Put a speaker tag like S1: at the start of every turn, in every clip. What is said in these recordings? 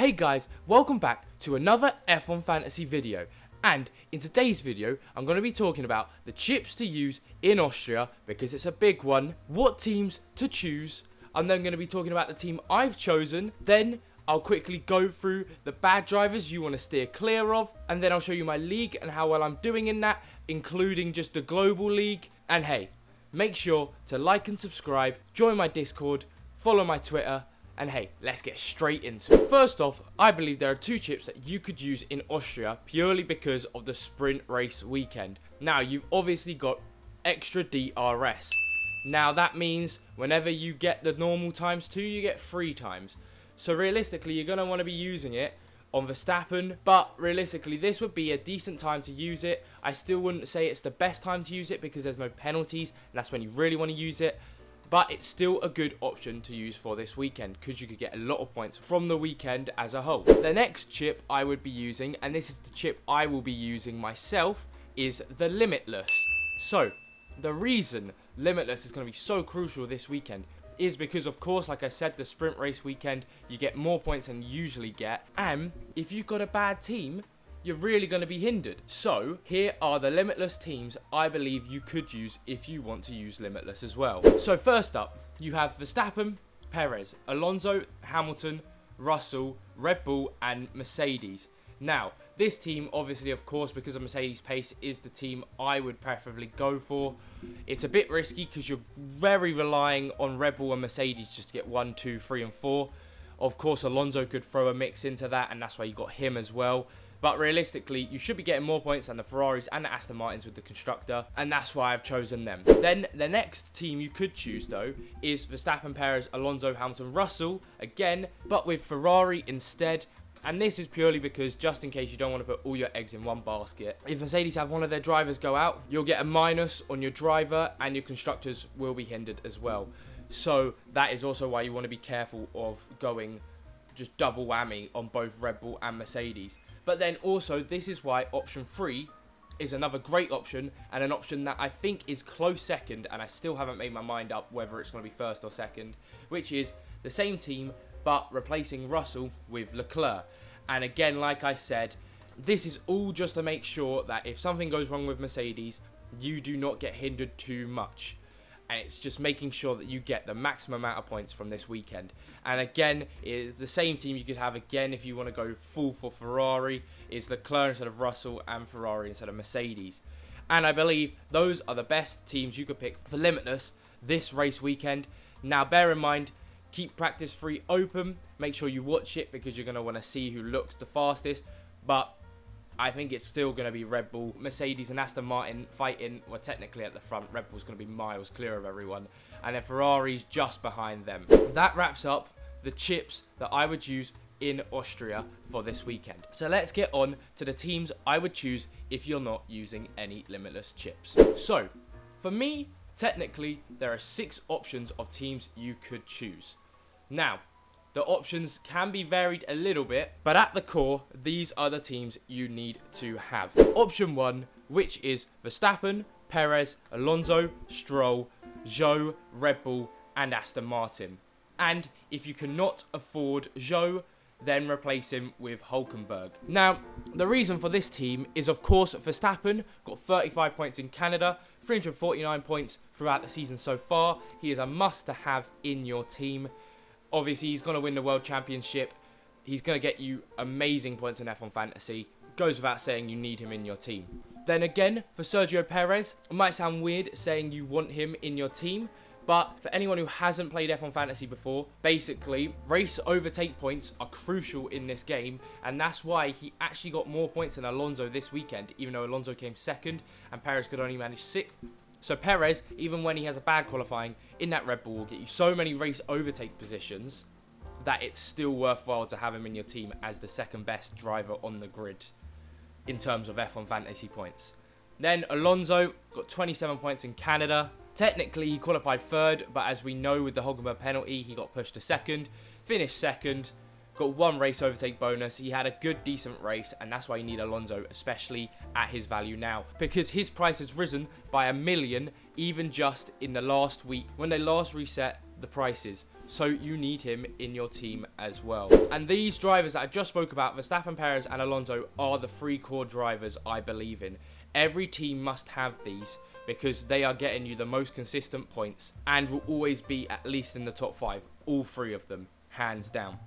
S1: Hey guys, welcome back to another F1 Fantasy video, and in today's video I'm going to be talking about the chips to use in Austria because it's a big one, what teams to choose. I'm then going to be talking about the team I've chosen, then I'll quickly go through the bad drivers you want to steer clear of, and then I'll show you my league and how well I'm doing in that, including just the global league. And hey, make sure to like and subscribe, join my Discord, follow my Twitter. And hey, let's get straight into it. First off, I believe there are two chips that you could use in Austria purely because of the sprint race weekend. Now, you've obviously got extra DRS. Now, that means whenever you get the normal times 2, you get 3 times. So realistically, you're going to want to be using it on Verstappen, but realistically, this would be a decent time to use it. I still wouldn't say it's the best time to use it because there's no penalties, and that's when you really want to use it. But it's still a good option to use for this weekend because you could get a lot of points from the weekend as a whole. The next chip I would be using, and this is the chip I will be using myself, is the Limitless. So, the reason Limitless is going to be so crucial this weekend is because, of course, like I said, the sprint race weekend, you get more points than you usually get. And if you've got a bad team, you're really going to be hindered. So, here are the Limitless teams I believe you could use if you want to use Limitless as well. So, first up, you have Verstappen, Perez, Alonso, Hamilton, Russell, Red Bull, and Mercedes. Now, this team, obviously, of course, because of Mercedes' pace, is the team I would preferably go for. It's a bit risky because you're very relying on Red Bull and Mercedes just to get 1, 2, 3, and 4. Of course, Alonso could throw a mix into that, and that's why you got him as well. But realistically, you should be getting more points than the Ferraris and the Aston Martins with the constructor, and that's why I've chosen them. Then the next team you could choose, though, is Verstappen, Perez, Alonso, Hamilton, Russell, again, but with Ferrari instead. And this is purely because, just in case you don't want to put all your eggs in one basket, if Mercedes have one of their drivers go out, you'll get a minus on your driver, and your constructors will be hindered as well. So that is also why you want to be careful of going just double whammy on both Red Bull and Mercedes. But then also, this is why option 3 is another great option, and an option that I think is close second, and I still haven't made my mind up whether it's going to be first or second, which is the same team, but replacing Russell with Leclerc. And again, like I said, this is all just to make sure that if something goes wrong with Mercedes, you do not get hindered too much. And it's just making sure that you get the maximum amount of points from this weekend. And again, it's the same team you could have again if you want to go full for Ferrari. Is Leclerc instead of Russell and Ferrari instead of Mercedes. And I believe those are the best teams you could pick for Limitless this race weekend. Now, bear in mind, keep practice 3 open. Make sure you watch it because you're going to want to see who looks the fastest. But I think it's still going to be Red Bull, Mercedes and Aston Martin fighting, well, technically at the front. Red Bull's going to be miles clear of everyone. And then Ferrari's just behind them. That wraps up the chips that I would use in Austria for this weekend. So let's get on to the teams I would choose if you're not using any Limitless chips. So, for me, technically, there are 6 options of teams you could choose. Now, the options can be varied a little bit, but at the core, these are the teams you need to have. Option 1, which is Verstappen, Perez, Alonso, Stroll, Zhou, Red Bull, and Aston Martin. And if you cannot afford Zhou, then replace him with Hülkenberg. Now, the reason for this team is, of course, Verstappen got 35 points in Canada, 349 points throughout the season so far. He is a must-to-have in your team. Obviously, he's going to win the World Championship. He's going to get you amazing points in F1 Fantasy. Goes without saying you need him in your team. Then again, for Sergio Perez, it might sound weird saying you want him in your team, but for anyone who hasn't played F1 Fantasy before, basically, race overtake points are crucial in this game, and that's why he actually got more points than Alonso this weekend, even though Alonso came second and Perez could only manage 6th. So Perez, even when he has a bad qualifying in that Red Bull, will get you so many race overtake positions that it's still worthwhile to have him in your team as the second best driver on the grid in terms of F1 Fantasy points. Then Alonso got 27 points in Canada. Technically, he qualified 3rd, but as we know with the Hülkenberg penalty, he got pushed to 2nd, finished 2nd, got 1 race overtake bonus. He had a good, decent race, and that's why you need Alonso, especially at his value now, because his price has risen by $1 million even just in the last week when they last reset the prices. so you need him in your team as well. And these drivers that I just spoke about, Verstappen, Perez and Alonso, are the 3 core drivers I believe in. Every team must have these because they are getting you the most consistent points and will always be at least in the top 5, all 3 of them, hands down.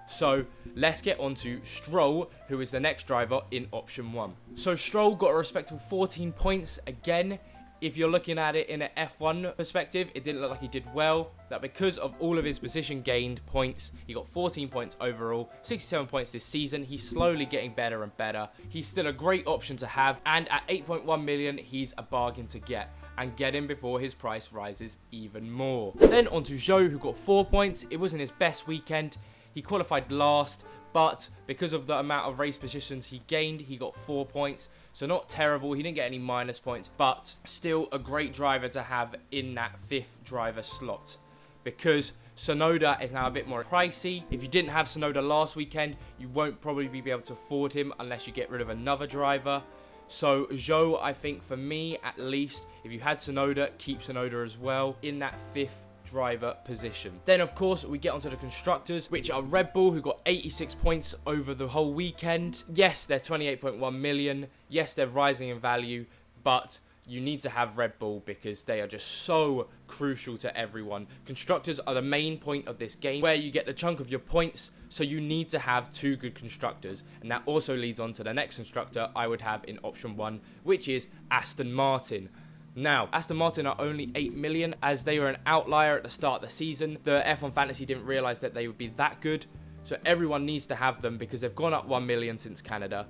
S1: So let's get on to Stroll, who is the next driver in option 1. So Stroll got a respectable 14 points. Again, if you're looking at it in an F1 perspective, it didn't look like he did well. That because of all of his position gained points, he got 14 points overall, 67 points this season. He's slowly getting better and better. He's still a great option to have, and at 8.1 million, he's a bargain to get. And get him before his price rises even more. Then on to Zhou, who got 4 points. It wasn't his best weekend. He qualified last, but because of the amount of race positions he gained, he got 4 points. So not terrible. He didn't get any minus points, but still a great driver to have in that 5th driver slot. Because Tsunoda is now a bit more pricey. If you didn't have Tsunoda last weekend, you won't probably be able to afford him unless you get rid of another driver. So Zhou, I think for me at least, if you had Tsunoda, keep Tsunoda as well in that 5th driver position. Then of course we get onto the constructors, which are Red Bull, who got 86 points over the whole weekend. Yes, they're 28.1 million. Yes, they're rising in value, but you need to have Red Bull because they are just so crucial to everyone. Constructors are the main point of this game where you get the chunk of your points, so you need to have 2 good constructors. And that also leads on to the next constructor I would have in option 1, which is Aston Martin. Now, Aston Martin are only 8 million as they were an outlier at the start of the season. The F1 Fantasy didn't realise that they would be that good. So everyone needs to have them because they've gone up 1 million since Canada.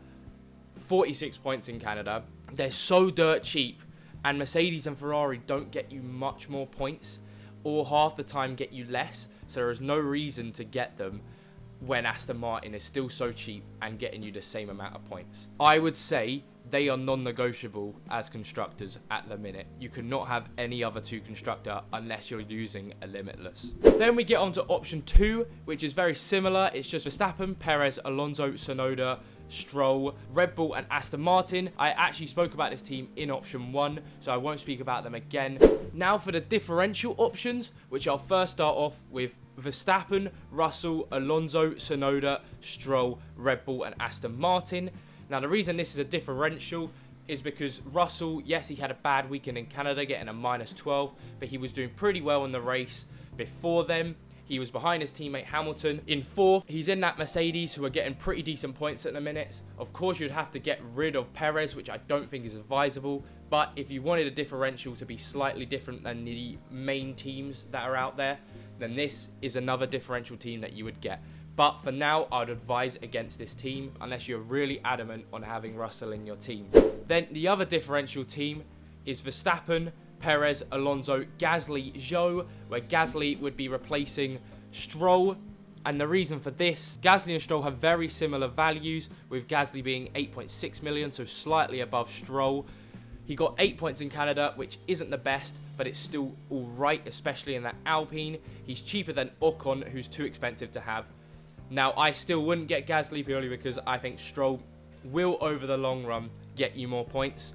S1: 46 points in Canada. They're so dirt cheap. And Mercedes and Ferrari don't get you much more points, or half the time get you less. So there is no reason to get them when Aston Martin is still so cheap and getting you the same amount of points. I would say they are non-negotiable as constructors at the minute. You cannot have any other 2 constructor unless you're using a Limitless. Then we get on to option 2, which is very similar. It's just Verstappen, Perez, Alonso, Tsunoda, Stroll, Red Bull and Aston Martin. I actually spoke about this team in option 1, so I won't speak about them again. Now for the differential options, which I'll first start off with Verstappen, Russell, Alonso, Tsunoda, Stroll, Red Bull and Aston Martin. Now the reason this is a differential is because Russell, yes, he had a bad weekend in Canada getting a -12, but he was doing pretty well in the race before them. He was behind his teammate Hamilton in 4th. He's in that Mercedes, who are getting pretty decent points at the minute. Of course, you'd have to get rid of Perez, which I don't think is advisable. But if you wanted a differential to be slightly different than the main teams that are out there, then this is another differential team that you would get. But for now, I'd advise against this team unless you're really adamant on having Russell in your team. Then the other differential team is Verstappen, Perez, Alonso, Gasly, Zhou, where Gasly would be replacing Stroll. And the reason for this, Gasly and Stroll have very similar values, with Gasly being 8.6 million, so slightly above Stroll. He got 8 points in Canada, which isn't the best, but it's still alright, especially in that Alpine. He's cheaper than Ocon, who's too expensive to have. Now, I still wouldn't get Gasly purely because I think Stroll will, over the long run, get you more points.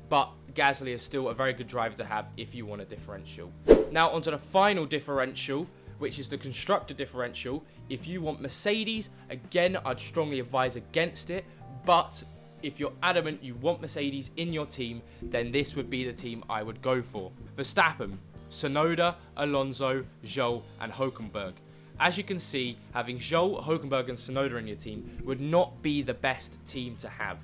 S1: But Gasly is still a very good driver to have if you want a differential. Now, onto the final differential, which is the constructor differential. If you want Mercedes, again, I'd strongly advise against it. But if you're adamant you want Mercedes in your team, then this would be the team I would go for. Verstappen, Tsunoda, Alonso, Zhou, and Hülkenberg. As you can see, having Zhou, Hülkenberg, and Tsunoda in your team would not be the best team to have.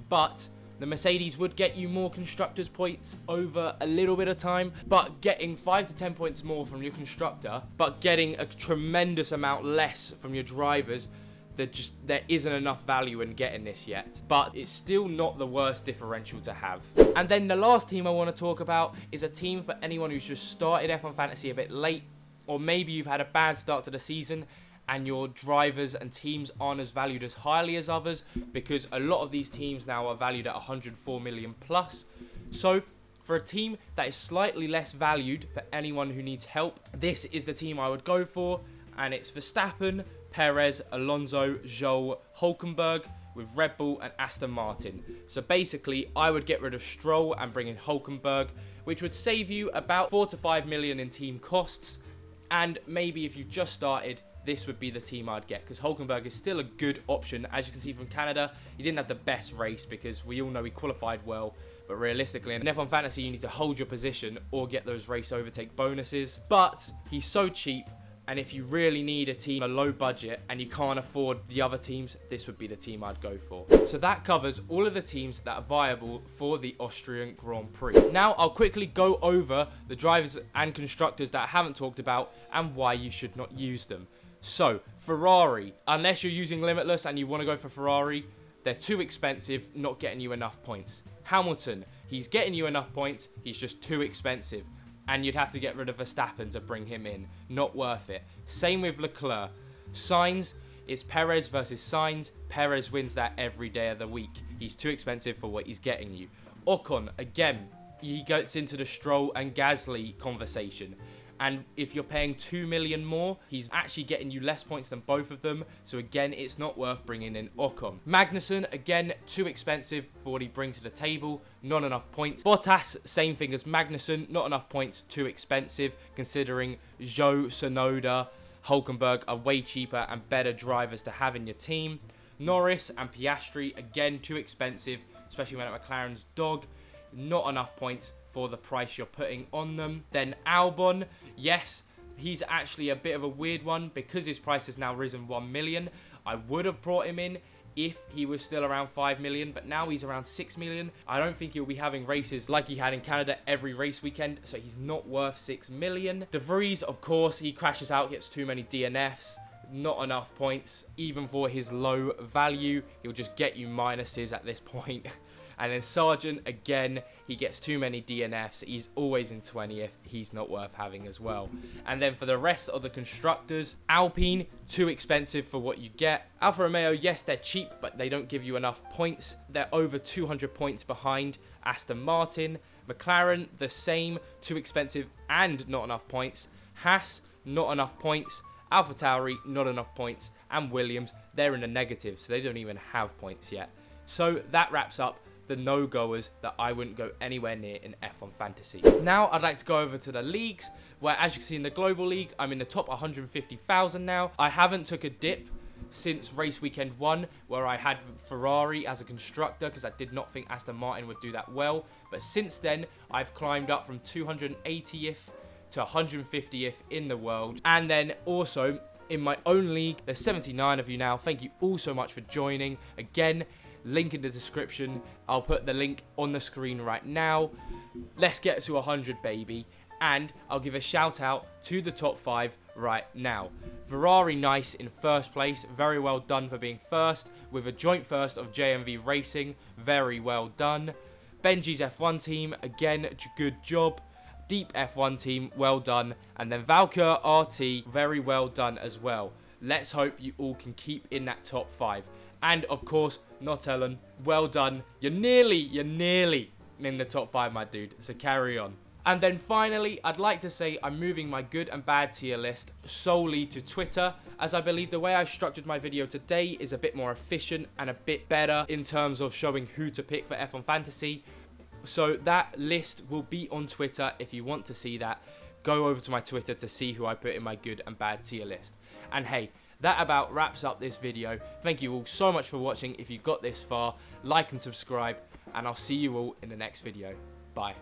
S1: But the Mercedes would get you more constructors points over a little bit of time, but getting 5 to 10 points more from your constructor, but getting a tremendous amount less from your drivers, there isn't enough value in getting this yet. But it's still not the worst differential to have. And then the last team I want to talk about is a team for anyone who's just started F1 Fantasy a bit late, or maybe you've had a bad start to the season and your drivers and teams aren't as valued as highly as others, because a lot of these teams now are valued at 104 million plus. So for a team that is slightly less valued, for anyone who needs help, this is the team I would go for. And it's Verstappen, Perez, Alonso, Zhou, Hülkenberg, with Red Bull and Aston Martin. So basically, I would get rid of Stroll and bring in Hülkenberg, which would save you about 4 to 5 million in team costs. And maybe if you just started, this would be the team I'd get, because Hulkenberg is still a good option. As you can see from Canada, he didn't have the best race because we all know he qualified well, but realistically in F1 Fantasy you need to hold your position or get those race overtake bonuses. But he's so cheap, and if you really need a team, a low budget, and you can't afford the other teams, this would be the team I'd go for. So that covers all of the teams that are viable for the Austrian Grand Prix. Now I'll quickly go over the drivers and constructors that I haven't talked about and why you should not use them. So Ferrari, unless you're using Limitless and you want to go for Ferrari, they're too expensive, not getting you enough points. Hamilton, he's getting you enough points, he's just too expensive. And you'd have to get rid of Verstappen to bring him in. Not worth it. Same with Leclerc. Sainz, it's Perez versus Sainz. Perez wins that every day of the week. He's too expensive for what he's getting you. Ocon, again, he gets into the Stroll and Gasly conversation. And if you're paying 2 million more, he's actually getting you less points than both of them. So again, it's not worth bringing in Ocon. Magnussen, again, too expensive for what he brings to the table. Not enough points. Bottas, same thing as Magnussen. Not enough points, too expensive. Considering Zhou, Tsunoda, Hulkenberg are way cheaper and better drivers to have in your team. Norris and Piastri, again, too expensive. Especially when at McLaren's dog. Not enough points for the price you're putting on them. Then Albon, yes, he's actually a bit of a weird one because his price has now risen 1 million. I would have brought him in if he was still around 5 million, but now he's around 6 million. I don't think he'll be having races like he had in Canada every race weekend, so he's not worth 6 million. De Vries, of course, he crashes out, gets too many DNFs. Not enough points, even for his low value. He'll just get you minuses at this point. And then Sargent, again, he gets too many DNFs. He's always in 20th. He's not worth having as well. And then for the rest of the constructors, Alpine, too expensive for what you get. Alfa Romeo, yes, they're cheap, but they don't give you enough points. They're over 200 points behind Aston Martin. McLaren, the same, too expensive and not enough points. Haas, not enough points. AlphaTauri, not enough points. And Williams, they're in the negative, so they don't even have points yet. So that wraps up the no-goers that I wouldn't go anywhere near in F1 Fantasy. Now I'd like to go over to the leagues, where as you can see in the Global League, I'm in the top 150,000 now. I haven't took a dip since race weekend 1, where I had Ferrari as a constructor, because I did not think Aston Martin would do that well. But since then, I've climbed up from 280th to 150th in the world. And then also in my own league, there's 79 of you now. Thank you all so much for joining. Again, link in the description. I'll put the link on the screen right now. Let's get to 100, baby. And I'll give a shout out to the top 5 right now. Ferrari Nice in first place. Very well done for being first, with a joint first of JMV Racing. Very well done. Benji's F1 team, again, good job. Deep F1 team, well done. And then Valkyr RT, very well done as well. Let's hope you all can keep in that top 5. And of course, Not Ellen, well done. You're nearly in the top 5, my dude. So carry on. And then finally, I'd like to say I'm moving my good and bad tier list solely to Twitter, as I believe the way I structured my video today is a bit more efficient and a bit better in terms of showing who to pick for F1 Fantasy. So that list will be on Twitter. If you want to see that, go over to my Twitter to see who I put in my good and bad tier list. And hey, that about wraps up this video. Thank you all so much for watching. If you got this far, like and subscribe, and I'll see you all in the next video. Bye.